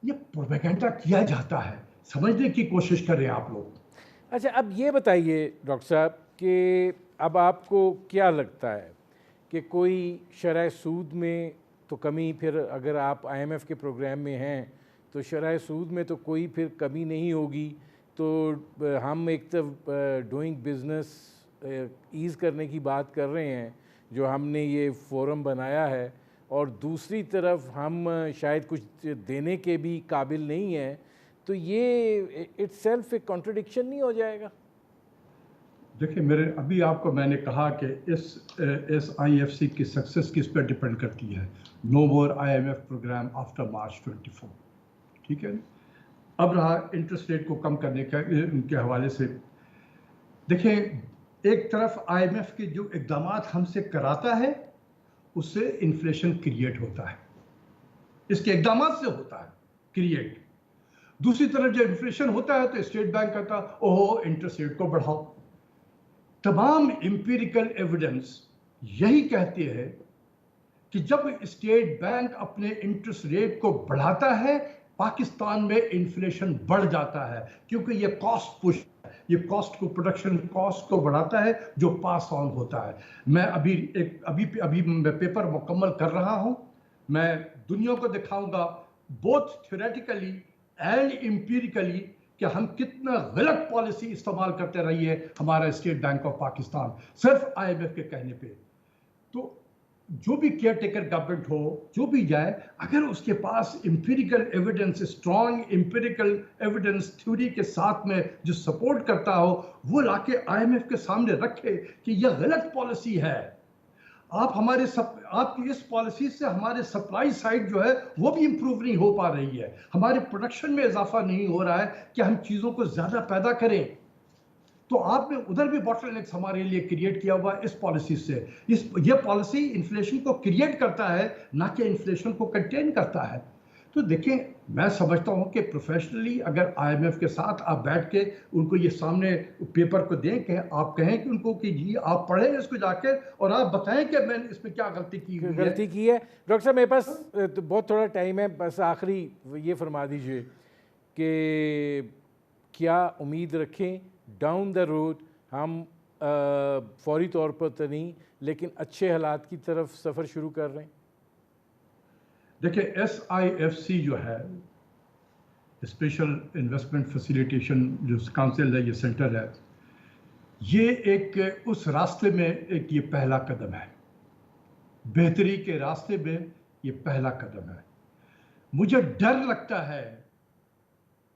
B: یہ پروپیگنڈا کیا جاتا ہے، سمجھنے کی کوشش کر رہے ہیں آپ لوگ۔
A: اچھا اب یہ بتائیے ڈاکٹر صاحب کہ اب آپ کو کیا لگتا ہے کہ کوئی شرح سود میں تو کمی، پھر اگر آپ IMF کے پروگرام میں ہیں تو شرح سود میں تو کوئی پھر کمی نہیں ہوگی، تو ہم ایک طرف ڈوئنگ بزنس ایز کرنے کی بات کر رہے ہیں جو ہم نے یہ فورم بنایا ہے، اور دوسری طرف ہم شاید کچھ دینے کے بھی قابل نہیں ہیں، تو یہ اٹ سیلف ایک کانٹرڈکشن نہیں ہو جائے گا؟
B: دیکھیں ابھی آپ کو میں نے کہا کہ اس IFC کی سکسس کس پہ ڈیپینڈ کرتی ہے۔ نو مور IMF پروگرام آفٹر مارچ 24، ٹھیک ہے۔ اب رہا انٹرسٹ ریٹ کو کم کرنے کا ان کے حوالے سے، دیکھیں ایک طرف IMF کے جو اقدامات ہم سے کراتا ہے اس سے انفلیشن کریٹ ہوتا ہے، اس کے اقدامات سے ہوتا ہے کریٹ۔ دوسری طرف جب انفلیشن ہوتا ہے تو اسٹیٹ بینک کہتا اوہو انٹرسٹ ریٹ کو بڑھاؤ۔ تمام امپیریکل ایویڈنس یہی کہتے ہیں کہ جب اسٹیٹ بینک اپنے انٹرسٹ ریٹ کو بڑھاتا ہے پاکستان میں انفلیشن بڑھ جاتا ہے، کیونکہ یہ کاسٹ پش ہے، یہ کاسٹ کو پروڈکشن کاسٹ کو بڑھاتا ہے جو پاس آن ہوتا ہے۔ میں ابھی میں پیپر مکمل کر رہا ہوں، میں دنیا کو دکھاؤں گا بوتھ تھیوریٹیکلی اینڈ امپیریکلی کہ ہم کتنا غلط پالیسی استعمال کرتے رہی ہے ہمارا اسٹیٹ بینک آف پاکستان صرف IMF کے کہنے پہ۔ تو جو بھی کیئر ٹیکر گورنمنٹ ہو، جو بھی جائے، اگر اس کے پاس empirical evidence, strong empirical evidence theory کے ساتھ میں جو سپورٹ کرتا ہو، وہ لا کے IMF کے سامنے رکھے کہ یہ غلط پالیسی ہے۔ آپ کی اس پالیسی سے ہمارے سپلائی سائڈ جو ہے وہ بھی امپروو نہیں ہو پا رہی ہے، ہمارے پروڈکشن میں اضافہ نہیں ہو رہا ہے کہ ہم چیزوں کو زیادہ پیدا کریں۔ تو آپ نے ادھر بھی باٹل نیکس ہمارے لیے کریٹ کیا ہوا اس پالیسی سے۔ یہ پالیسی انفلیشن کو کریٹ کرتا ہے نہ کہ انفلیشن کو کنٹین کرتا ہے۔ تو دیکھیں میں سمجھتا ہوں کہ پروفیشنلی اگر IMF کے ساتھ آپ بیٹھ کے ان کو یہ سامنے پیپر کو دیں کہ آپ کہیں کہ ان کو کہ جی آپ پڑھیں اس کو جا کے اور آپ بتائیں کہ میں نے اس میں کیا غلطی کی ہے۔
A: ڈاکٹر صاحب میرے پاس بہت تھوڑا ٹائم ہے، بس آخری یہ فرما دیجئے کہ کیا امید رکھیں ڈاؤن دا روڈ ہم فوری طور پر تو نہیں لیکن اچھے حالات کی طرف سفر شروع کر رہے ہیں؟
B: دیکھیں SIFC جو ہے اسپیشل انویسٹمنٹ فیسیلیٹیشن جو کونسل ہے، یہ سینٹر ہے، یہ ایک اس راستے میں ایک یہ پہلا قدم ہے، بہتری کے راستے میں یہ پہلا قدم ہے۔ مجھے ڈر لگتا ہے،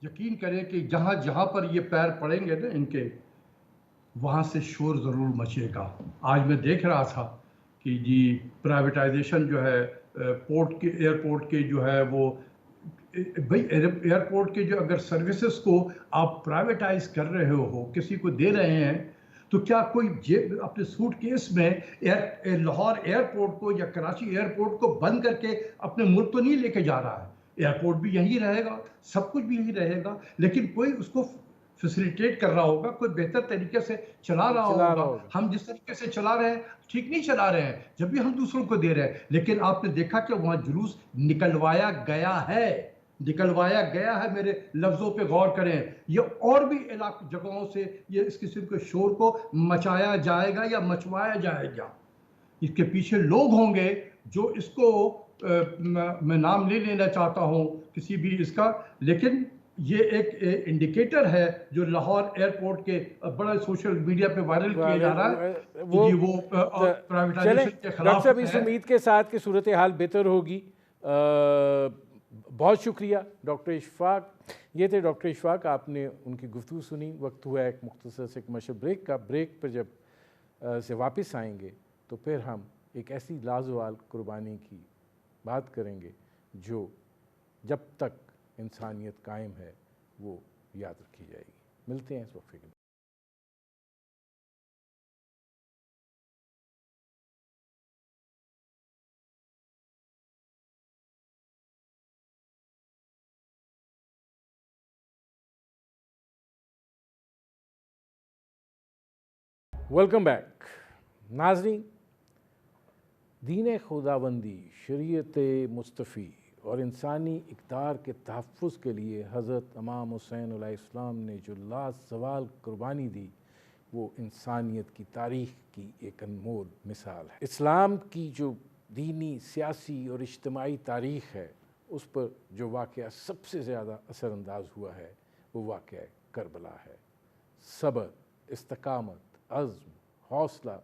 B: یقین کریں کہ جہاں جہاں پر یہ پیر پڑیں گے نا ان کے، वहाँ से शोर ज़रूर मचेगा। आज मैं देख रहा था कि जी प्राइवेटाइजेशन जो है पोर्ट के एयरपोर्ट के जो है वो भाई एयरपोर्ट के जो अगर सर्विसेज को आप प्राइवेटाइज कर रहे हो, किसी को दे रहे हैं, तो क्या कोई जेब अपने सूटकेस में लाहौर एयरपोर्ट को या कराची एयरपोर्ट को बंद करके अपने मुल्क तो नहीं लेके जा रहा है? एयरपोर्ट भी यही रहेगा, सब कुछ भी यही रहेगा, लेकिन कोई उसको फैसिलिटेट कर रहा होगा, कोई बेहतर तरीके से चला रहा
A: चला रहा
B: होगा।
A: होगा।
B: हम जिस तरीके से चला रहे हैं ठीक नहीं चला रहे हैं, जब भी हम दूसरों को दे रहे हैं। लेकिन आपने देखा कि वहां जुलूस निकलवाया गया है, निकलवाया गया है। मेरे लफ्जों पे गौर करें। ये और भी जगहों से ये इस किस्म के शोर को मचाया जाएगा या मचवाया जाएगा। इसके पीछे लोग होंगे जो इसको मैं नाम नहीं लेना चाहता हूं किसी भी इसका, लेकिन ये एक इंडिकेटर है जो लाहौर एयरपोर्ट के बड़ा सोशल मीडिया पे वायरल किया जा रहा है कि
A: वो
B: जी वो
A: चलें
B: प्राइवेटाइजेशन के
A: डॉक्टर
B: खिलाफ
A: साहब, इस
B: है।
A: उम्मीद के साथ कि सूरत हाल बेहतर होगी। बहुत शुक्रिया डॉक्टर इशफाक। ये थे डॉक्टर इशफाक, आपने उनकी गुफ्तगू सुनी। वक्त हुआ एक मुख्तसर से कमर्शियल ब्रेक का। ब्रेक पर जब से वापस आएंगे तो फिर हम एक ऐसी लाजवाल कुर्बानी की बात करेंगे जो जब तक इंसानियत कायम है वो याद रखी जाएगी। मिलते हैं इस वक्त के। वेलकम बैक नाज़रीन। दीन खुदाबंदी, शरीयत मुस्तफ़ी और इंसानी इक़्तिदार के तहफ़्फ़ुज़ के लिए हज़रत इमाम हुसैन अलैहिस्सलाम ने जो लाज़वाल कुर्बानी दी, वो इंसानियत की तारीख़ की एक अनमोल मिसाल है। इस्लाम की जो दीनी, सियासी और इज्तिमाई तारीख़ है, उस पर जो वाक़या सबसे ज़्यादा असरअंदाज हुआ है वो वाक़या करबला है। सब्र, इस्तकामत, अज़्म, हौसला,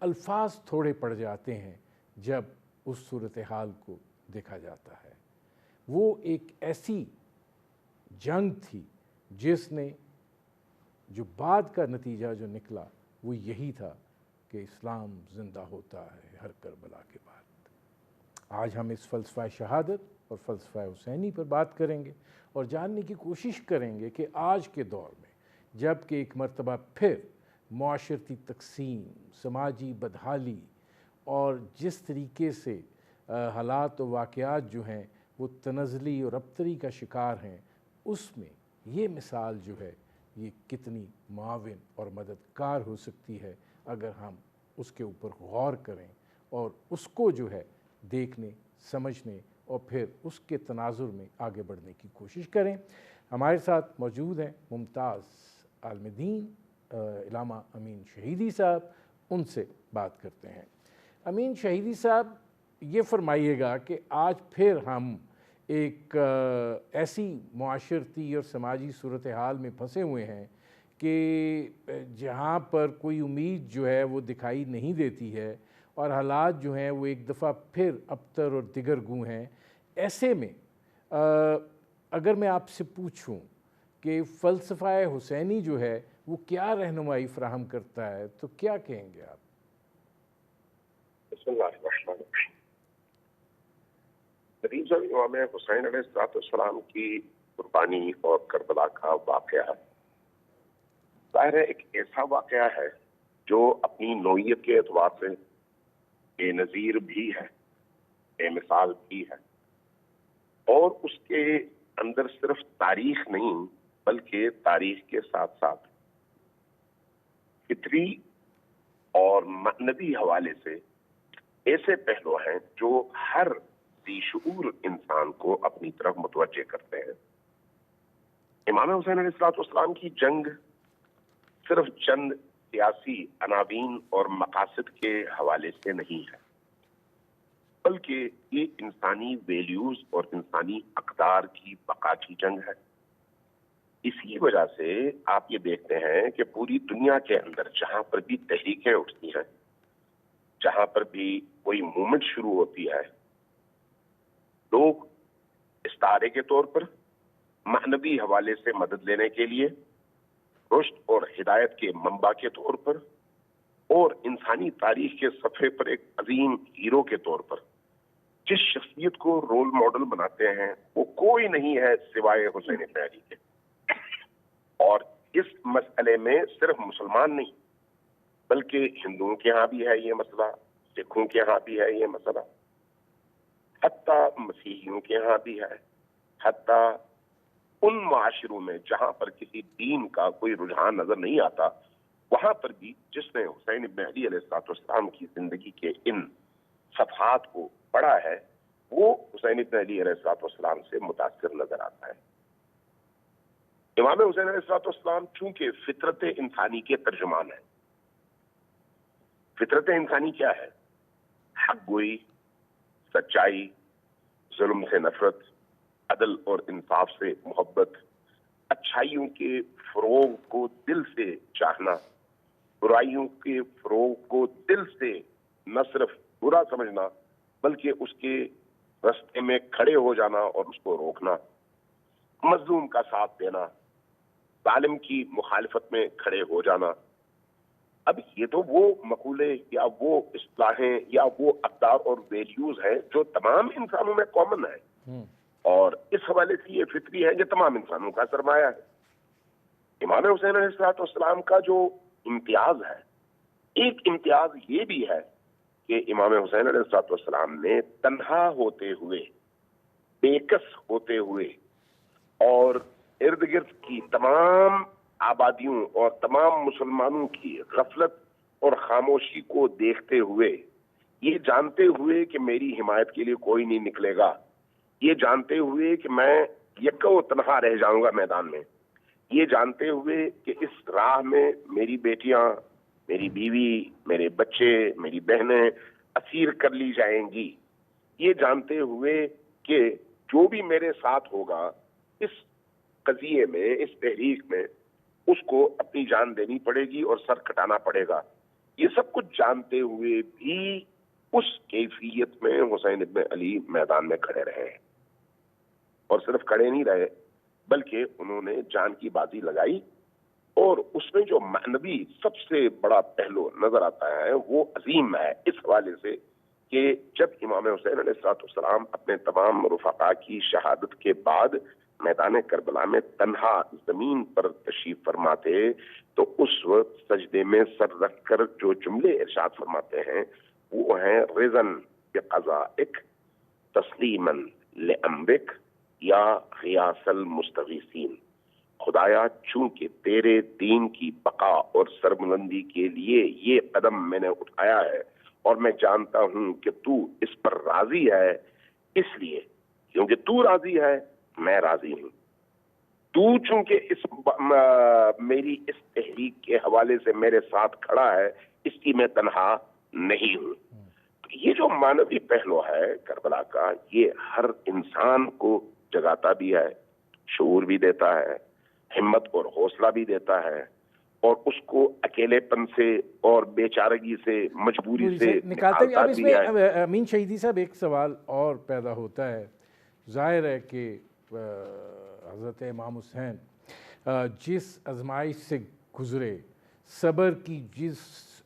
A: अल्फाज थोड़े पड़ जाते हैं जब उस सूरत हाल को देखा जाता है। वो एक ऐसी जंग थी जिसने जो बाद का नतीजा जो निकला वो यही था कि इस्लाम ज़िंदा होता है हर करबला के बाद। आज हम इस फ़लसफ़ा शहादत और फ़लसफ़ा हुसैनी पर बात करेंगे और जानने की कोशिश करेंगे कि आज के दौर में जब कि एक मरतबा फिर माशरती तकसीम, समाजी बदहाली और जिस तरीके से हालात व वाक़यात जो हैं वो तनज़ली और अबतरी का शिकार हैं, उसमें ये मिसाल जो है ये कितनी मुआविन और मददगार हो सकती है अगर हम उसके ऊपर गौर करें और उसको जो है देखने, समझने और फिर उसके तनाजुर में आगे बढ़ने की कोशिश करें। हमारे साथ मौजूद हैं मुमताज़ आलमदीन, इलामा अमीन शहीदी साहब। उनसे बात करते हैं। अमीन शहीदी साहब, ये फरमाइएगा कि आज फिर हम एक ऐसी मुआशरती और समाजी सूरत हाल में फंसे हुए हैं कि जहाँ पर कोई उम्मीद जो है वो दिखाई नहीं देती है और हालात जो हैं वो एक दफ़ा फिर अबतर और दिगर गूँ हैं। ऐसे में अगर मैं आपसे पूछूं कि फ़लसफ़ा हुसैनी जो है वो क्या रहनुमाई फ़राहम करता है, तो क्या कहेंगे आप?
C: नदीम साहब, इमाम हुसैन अलैहिस्सलाम की कुर्बानी और करबला का वाक़या ज़ाहिर है एक ऐसा वाक़या है जो अपनी नौइयत के एतबार से बेनज़ीर भी है, बेमिसाल भी है, और उसके अंदर सिर्फ तारीख नहीं बल्कि तारीख के साथ साथ फितरी और मानवी हवाले से ऐसे पहलू हैं जो हर शऊर इंसान को अपनी तरफ मुतवज्जे करते हैं। इमाम हुसैन अलैहिस्सलाम की जंग सिर्फ चंद सियासी अनावीन और मकासद के हवाले से नहीं है, बल्कि ये इंसानी वैल्यूज और इंसानी अक़दार की बका की जंग है। इसी वजह से आप ये देखते हैं कि पूरी दुनिया के अंदर जहां पर भी तहरीकें उठती हैं, जहां पर भी कोई मूवमेंट शुरू होती है, लोग इस्तारे के तौर पर मानवी हवाले से मदद लेने के लिए رشد اور ہدایت کے منبع کے طور پر اور انسانی تاریخ کے صفحے پر ایک عظیم ہیرو کے طور پر جس شخصیت کو رول ماڈل بناتے ہیں وہ کوئی نہیں ہے سوائے حسین ابن علی کے. اور اس مسئلے میں صرف مسلمان نہیں بلکہ ہندوؤں کے ہاں بھی ہے یہ مسئلہ, سکھوں کے ہاں بھی ہے یہ مسئلہ, حتیٰ مسیحیوں کے ہاں بھی ہے, حتیٰ ان معاشروں میں جہاں پر کسی دین کا کوئی رجحان نظر نہیں آتا وہاں پر بھی جس نے حسین ابن علی علیہ السلام کی زندگی کے ان صفحات کو پڑھا ہے وہ حسین ابن علی علیہ السلام سے متاثر نظر آتا ہے. امام حسین علیہ السلام چونکہ فطرت انسانی کے ترجمان ہیں. فطرت انسانی کیا ہے؟ حق گوئی, سچائی, ظلم سے نفرت, عدل اور انصاف سے محبت, اچھائیوں کے فروغ کو دل سے چاہنا, برائیوں کے فروغ کو دل سے نہ صرف برا سمجھنا بلکہ اس کے راستے میں کھڑے ہو جانا اور اس کو روکنا, مظلوم کا ساتھ دینا, ظالم کی مخالفت میں کھڑے ہو جانا. اب یہ تو وہ مقولے یا وہ اصطلاحیں یا وہ اقدار اور ویلیوز ہیں جو تمام انسانوں میں کامن ہیں اور اس حوالے سے یہ فطری ہے کہ تمام انسانوں کا سرمایہ ہے. امام حسین علیہ السلام کا جو امتیاز ہے, ایک امتیاز یہ بھی ہے کہ امام حسین علیہ السلام نے تنہا ہوتے ہوئے, بے کس ہوتے ہوئے اور ارد گرد کی تمام آبادیوں اور تمام مسلمانوں کی غفلت اور خاموشی کو دیکھتے ہوئے, یہ جانتے ہوئے کہ میری حمایت کے لیے کوئی نہیں نکلے گا, یہ جانتے ہوئے کہ میں یکو تنہا رہ جاؤں گا میدان میں, یہ جانتے ہوئے کہ اس راہ میں میری بیٹیاں, میری بیوی, میرے بچے, میری بہنیں اسیر کر لی جائیں گی, یہ جانتے ہوئے کہ جو بھی میرے ساتھ ہوگا اس قضیے میں, اس تحریک میں, اس کو اپنی جان دینی پڑے گی اور سر کٹانا پڑے گا, یہ سب کچھ جانتے ہوئے بھی اس کیفیت میں حسین ابن علی میدان میں کھڑے رہے ہیں. اور صرف کھڑے نہیں رہے بلکہ انہوں نے جان کی بازی لگائی. اور اس میں جو معنوی سب سے بڑا پہلو نظر آتا ہے وہ عظیم ہے اس حوالے سے کہ جب امام حسین علیہ السلام اپنے تمام رفقا کی شہادت کے بعد میدان کربلا میں تنہا زمین پر تشریف فرماتے تو اس وقت سجدے میں سر رکھ کر جو جملے ارشاد فرماتے ہیں وہ ہیں رضن بقضائک تسلیما لامرک یا غیاث المستغیثین. خدایا چونکہ تیرے دین کی بقا اور سربلندی کے لیے یہ قدم میں نے اٹھایا ہے اور میں جانتا ہوں کہ تو اس پر راضی ہے, اس لیے کیونکہ تو راضی ہے میں راضی ہوں. تو چونکہ میری اس تحریک کے حوالے سے میرے ساتھ کھڑا ہے اس کی میں تنہا نہیں ہوں. یہ جو معنوی پہلو ہے کربلا کا, یہ ہر انسان کو جگاتا بھی ہے, شعور بھی دیتا ہے, ہمت اور حوصلہ بھی دیتا ہے اور اس کو اکیلے پن سے اور بے چارگی سے, مجبوری سے
A: نکالتے بھی. اب اس میں
C: ہے.
A: امین شہیدی صاحب ایک سوال اور پیدا ہوتا ہے. ظاہر ہے کہ حضرت امام حسین جس آزمائش سے گزرے, صبر کی جس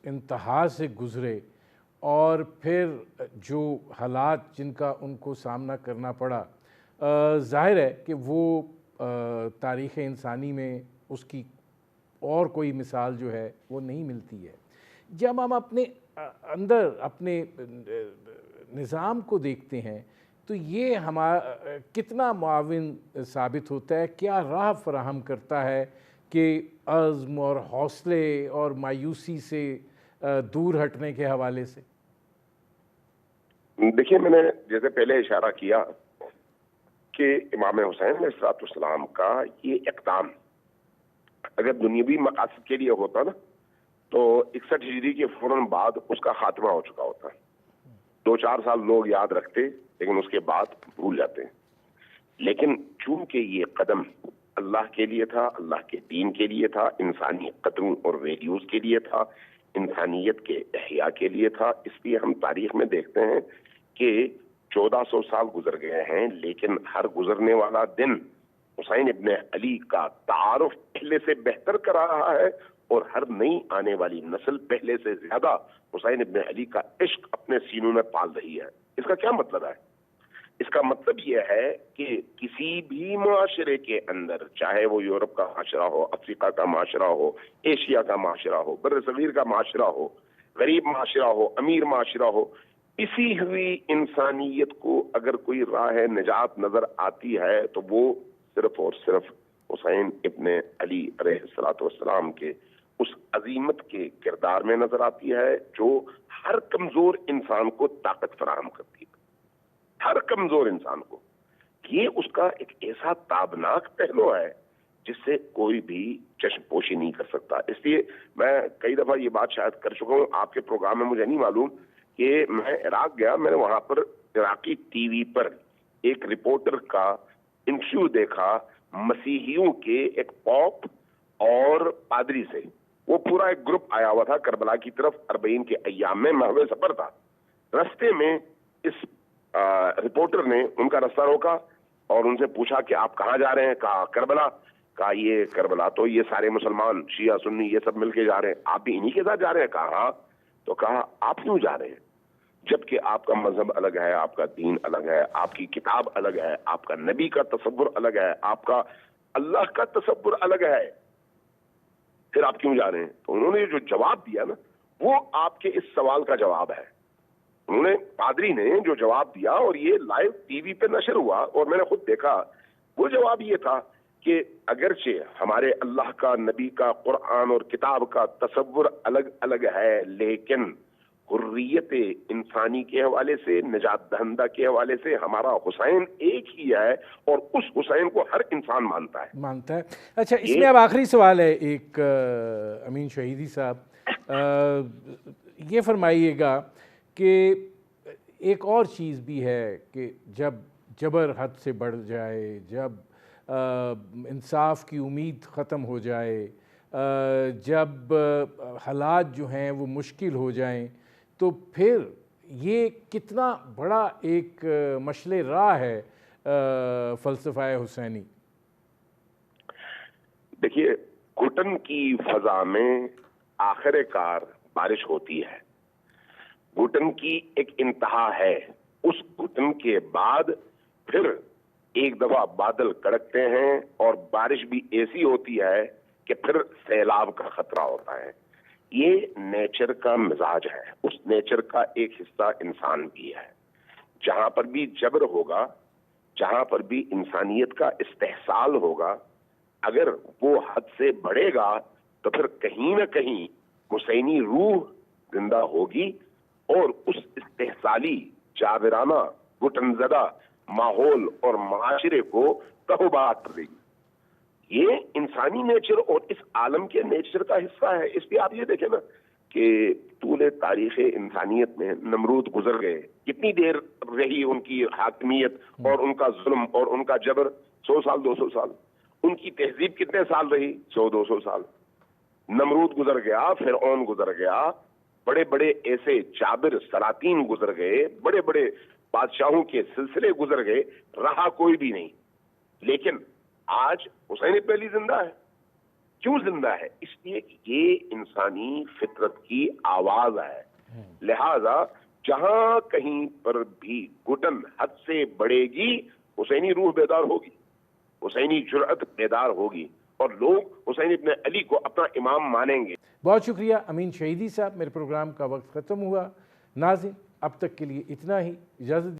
A: انتہا سے گزرے اور پھر جو حالات جن کا ان کو سامنا کرنا پڑا, ظاہر ہے کہ وہ تاریخ انسانی میں اس کی اور کوئی مثال جو ہے وہ نہیں ملتی ہے. جب ہم اپنے اندر اپنے نظام کو دیکھتے ہیں تو یہ ہمارا کتنا معاون ثابت ہوتا ہے, کیا راہ فراہم کرتا ہے کہ عزم اور حوصلے اور مایوسی سے دور ہٹنے کے حوالے سے؟
C: دیکھیے, میں نے جیسے پہلے اشارہ کیا کہ امام حسین علیہ السلام کا یہ اقدام اگر دنیاوی مقاصد کے لیے ہوتا نا تو 61 ہجری کے فوراً بعد اس کا خاتمہ ہو چکا ہوتا. 2-4 سال لوگ یاد رکھتے لیکن اس کے بعد بھول جاتے ہیں. لیکن چونکہ یہ قدم اللہ کے لیے تھا, اللہ کے دین کے لیے تھا, انسانی قدروں اور ویلیوز کے لیے تھا, انسانیت کے احیاء کے لیے تھا, اس لیے ہم تاریخ میں دیکھتے ہیں کہ 1400 سال گزر گئے ہیں لیکن ہر گزرنے والا دن हुसैन इब्न अली का तारुफ पहले से बेहतर करा रहा है और हर नई आने वाली नस्ल पहले से ज्यादा हुसैन इब्न अली का इश्क अपने सीनों में पाल रही है। इसका क्या मतलब है? इसका मतलब यह है कि किसी भी माशरे के अंदर, चाहे वो यूरोप का माशरा हो, अफ्रीका का माशरा हो, एशिया का माशरा हो, बर्र सगीर का माशरा हो, गरीब माशरा हो, अमीर माशरा हो, पिसी हुई इंसानियत को अगर कोई राह निजात नजर आती है तो वो सिर्फ और सिर्फ हुसैन इब्न अली अलैहिस्सलाम के उस अजीमत के किरदार में नजर आती है जो हर कमजोर इंसान को ताकत फराहम करती है, हर कमजोर इंसान को। ये उसका एक ऐसा ताबनाक पहलू है जिससे कोई भी चश्मपोशी नहीं कर सकता। इसलिए मैं कई दफा ये बात शायद कर चुका हूँ आपके प्रोग्राम में, मुझे नहीं मालूम, कि मैं इराक गया, मैंने वहां पर इराकी टीवी पर एक रिपोर्टर का इंटरव्यू देखा मसीहियों के एक पॉप और पादरी से। वो पूरा एक ग्रुप आया हुआ था करबला की तरफ, 40 के अय्याम में महवे सफर था। रास्ते में इस रिपोर्टर ने उनका रास्ता रोका और उनसे पूछा कि आप कहाँ जा रहे हैं? कहा करबला। कहा ये करबला तो ये सारे मुसलमान शिया सुन्नी ये सब मिलके जा रहे हैं, आप भी इन्हीं के साथ जा रहे हैं? कहा हाँ। तो कहा आप क्यों जा रहे हैं जबकि आपका मजहब अलग है, आपका दीन अलग है, आपकी किताब अलग है, आपका नबी का तसव्वुर अलग है, आपका अल्लाह का तसव्वुर अलग है, फिर आप क्यों जा रहे हैं? तो उन्होंने जो जवाब दिया ना, वो आपके इस सवाल का जवाब है। उन्होंने, पादरी ने जो जवाब दिया, और ये लाइव टीवी पे नशर हुआ और मैंने खुद देखा, वो जवाब ये था कि अगरचे हमारे अल्लाह का, नबी का, कुरान और किताब का तसव्वुर अलग अलग है, लेकिन हुर्रियत इंसानी के हवाले से, निजात दहंदा के हवाले से हमारा हुसैन एक ही है और उस हुसैन को हर इंसान मानता है।
A: अच्छा, इसमें अब आखिरी सवाल है एक, अमीन शहीदी साहब, ये फरमाइएगा कि एक और चीज़ भी है कि जब जबर हद से बढ़ जाए, जब इंसाफ की उम्मीद ख़त्म हो जाए, जब हालात जो हैं वो मुश्किल हो जाएं, तो फिर ये कितना बड़ा एक मशले राह है फ़लसफ़ा हुसैनी।
C: देखिए, घुटन की फ़ज़ा में आखिरकार बारिश होती है, घुटन की एक इंतहा है, उस घुटन के बाद फिर एक दफा बादल कड़कते हैं और बारिश भी ऐसी होती है कि फिर सैलाब का खतरा होता है। ये नेचर का मिजाज है, उस नेचर का एक हिस्सा इंसान भी है। जहां पर भी जबर होगा, जहां पर भी इंसानियत का इस्तेहसाल होगा, अगर वो हद से बढ़ेगा तो फिर कहीं ना कहीं हुसैनी रूह जिंदा होगी और उस इस्तेहसाली, जाबिराना, घुटनज़दा माहौल और माशरे को तहबात कर देगी। ये इंसानी नेचर और इस आलम के नेचर का हिस्सा है। इसलिए आप ये देखें ना कि तूले तारीख़ इंसानियत में नमरूद गुजर गए, कितनी देर रही उनकी हाकिमियत और उनका जुल्म और उनका जबर? 100 साल, 200 साल। उनकी तहजीब कितने साल रही? 100-200 साल। नमरूद गुजर गया, फिरऔन गुजर गया, बड़े बड़े ऐसे जाबिर सलातीन गुजर गए, बड़े बड़े बादशाहों के सिलसिले गुजर गए, रहा कोई भी नहीं। लेकिन आज हुसैन इब्न अली जिंदा है। क्यों जिंदा है? इसलिए ये इंसानी फितरत की आवाज है। लिहाजा जहां कहीं पर भी घुटन हद से बढ़ेगी, हुसैनी रूह बेदार होगी, हुसैनी जुर्अत बेदार होगी और लोग हुसैन इब्न अली को अपना इमाम मानेंगे।
A: बहुत शुक्रिया अमीन शहीदी साहब, मेरे प्रोग्राम का वक्त ख़त्म हुआ। नाज़रीन, अब तक के लिए इतना ही, इजाज़त